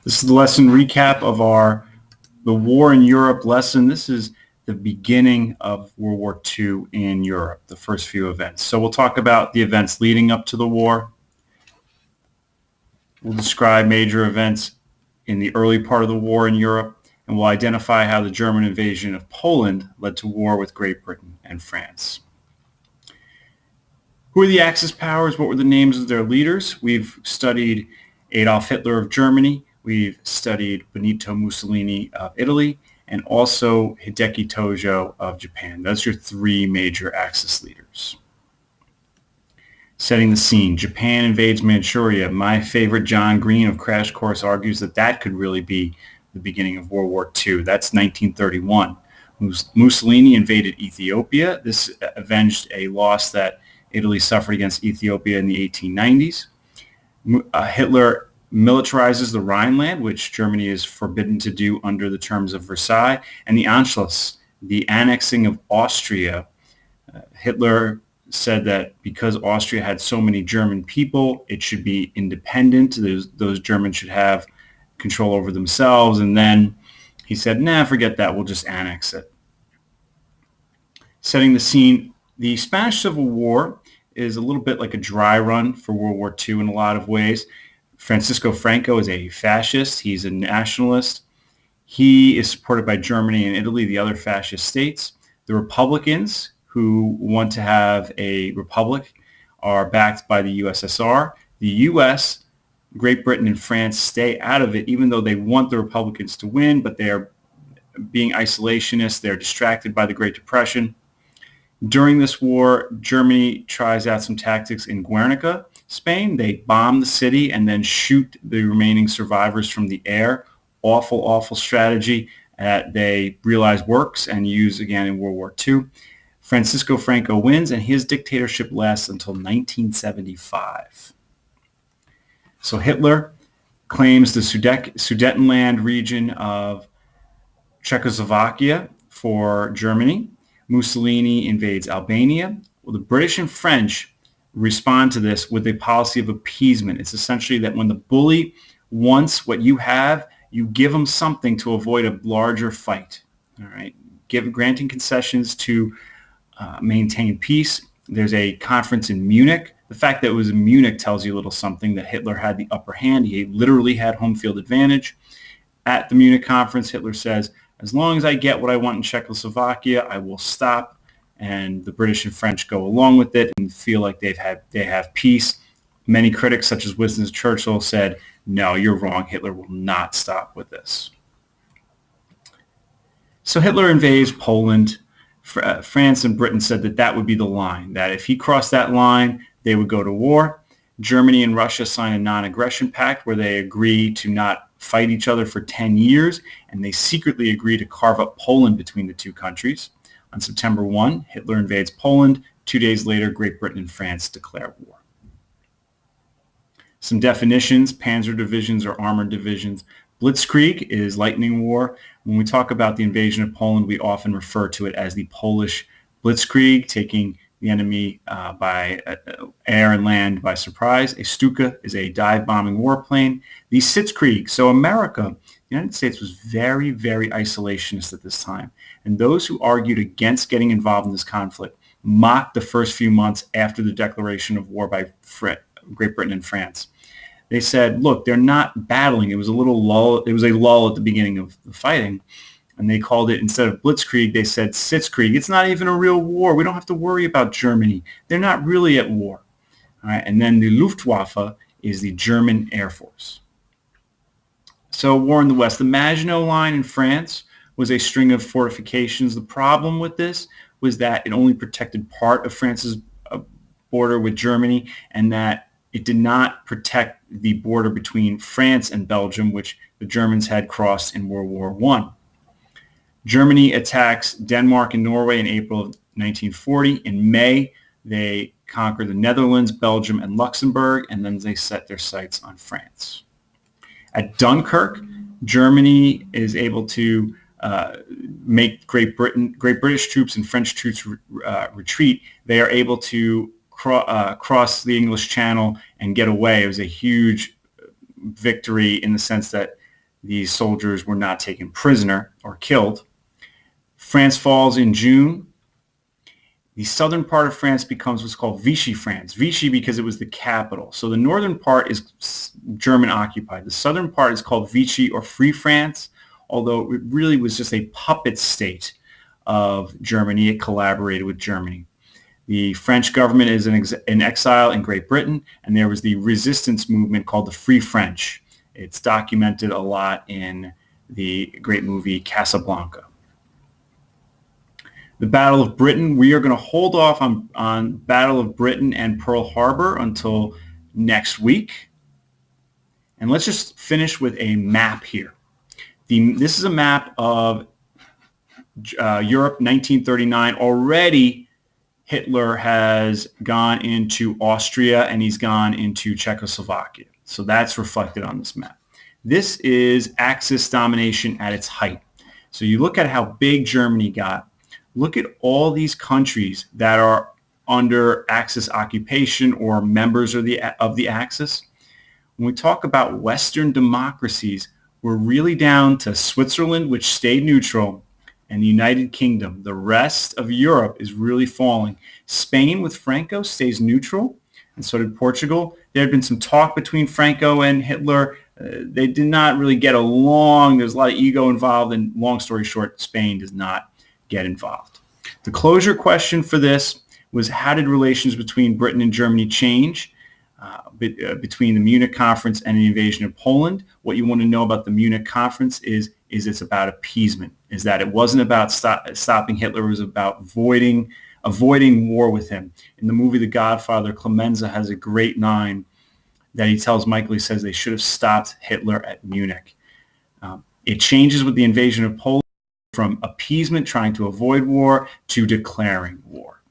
This is the lesson recap of the War in Europe lesson. This is the beginning of World War II in Europe, the first few events. So we'll talk about the events leading up to the war. We'll describe major events in the early part of the war in Europe, and we'll identify how the German invasion of Poland led to war with Great Britain and France. Who are the Axis powers? What were the names of their leaders? We've studied Adolf Hitler of Germany. We've studied Benito Mussolini of Italy, and also Hideki Tojo of Japan. Those are your three major Axis leaders. Setting the scene, Japan invades Manchuria. My favorite John Green of Crash Course argues that could really be the beginning of World War II. That's 1931. Mussolini invaded Ethiopia. This avenged a loss that Italy suffered against Ethiopia in the 1890s. Hitler militarizes the Rhineland, which Germany is forbidden to do under the terms of Versailles, and the Anschluss, the annexing of Austria. Hitler said that because Austria had so many German people, it should be independent. Those Germans should have control over themselves. And then he said, nah, forget that. We'll just annex it. Setting the scene, the Spanish Civil War is a little bit like a dry run for World War II in a lot of ways. Francisco Franco is a fascist. He's a nationalist. He is supported by Germany and Italy, the other fascist states. The Republicans, who want to have a republic, are backed by the USSR. The US, Great Britain, and France stay out of it, even though they want the Republicans to win, but they are being isolationists. They're distracted by the Great Depression. During this war, Germany tries out some tactics in Guernica, Spain. They bomb the city and then shoot the remaining survivors from the air. Awful, awful strategy that they realize works and use again in World War II. Francisco Franco wins, and his dictatorship lasts until 1975. So Hitler claims the Sudetenland region of Czechoslovakia for Germany. Mussolini invades Albania. Well, the British and French respond to this with a policy of appeasement. It's essentially that when the bully wants what you have, you give them something to avoid a larger fight. All right, granting concessions to maintain peace. There's a conference in Munich. The fact that it was in Munich tells you a little something, that Hitler had the upper hand. He literally had home field advantage. At the Munich conference, Hitler says, as long as I get what I want in Czechoslovakia, I will stop. And the British and French go along with it and feel like they have peace. Many critics, such as Winston Churchill, said, no, you're wrong. Hitler will not stop with this. So Hitler invades Poland. France and Britain said that would be the line, that if he crossed that line, they would go to war. Germany and Russia sign a non-aggression pact where they agree to not fight each other for 10 years, and they secretly agree to carve up Poland between the two countries. On September 1, Hitler invades Poland. 2 days later, Great Britain and France declare war. Some definitions: panzer divisions or armored divisions. Blitzkrieg is lightning war. When we talk about the invasion of Poland, we often refer to it as the Polish Blitzkrieg, taking the enemy by air and land by surprise. A Stuka is a dive-bombing warplane. The Sitzkrieg, so America, the United States was very, very isolationist at this time. And those who argued against getting involved in this conflict mocked the first few months after the declaration of war by Great Britain and France. They said, look, they're not battling. It was a lull at the beginning of the fighting. And they called it, instead of Blitzkrieg, they said Sitzkrieg. It's not even a real war. We don't have to worry about Germany. They're not really at war. All right. And then the Luftwaffe is the German Air Force. So war in the West. The Maginot Line in France was a string of fortifications. The problem with this was that it only protected part of France's border with Germany, and that it did not protect the border between France and Belgium, which the Germans had crossed in World War I. Germany attacks Denmark and Norway in April of 1940. In May, they conquer the Netherlands, Belgium, and Luxembourg, and then they set their sights on France. At Dunkirk, Germany is able to make Great British troops and French troops retreat. They are able to cross the English Channel and get away. It was a huge victory in the sense that These soldiers were not taken prisoner or killed. France falls in June. The southern part of France becomes what's called Vichy France. Vichy because it was the capital. So the northern part is German occupied. The southern part is called Vichy or Free France, although it really was just a puppet state of Germany. It collaborated with Germany. The French government is in exile in Great Britain, and there was the resistance movement called the Free French. It's documented a lot in the great movie Casablanca. The Battle of Britain, we are going to hold off on Battle of Britain and Pearl Harbor until next week. And let's just finish with a map here. This is a map of Europe 1939. Already Hitler has gone into Austria and he's gone into Czechoslovakia. So that's reflected on this map. This is Axis domination at its height. So you look at how big Germany got. Look at all these countries that are under Axis occupation or members of the Axis. When we talk about Western democracies, we're really down to Switzerland, which stayed neutral, and the United Kingdom. The rest of Europe is really falling. Spain with Franco stays neutral, and so did Portugal. There had been some talk between Franco and Hitler. They did not really get along. There's a lot of ego involved, and long story short, Spain does not get involved. The closure question for this was, how did relations between Britain and Germany change between the Munich Conference and the invasion of Poland? What you want to know about the Munich Conference is it's about appeasement, is that it wasn't about stopping Hitler, it was about avoiding war with him. In the movie The Godfather, Clemenza has a great line that he tells Michael. He says they should have stopped Hitler at Munich. It changes with the invasion of Poland, from appeasement, trying to avoid war, to declaring war.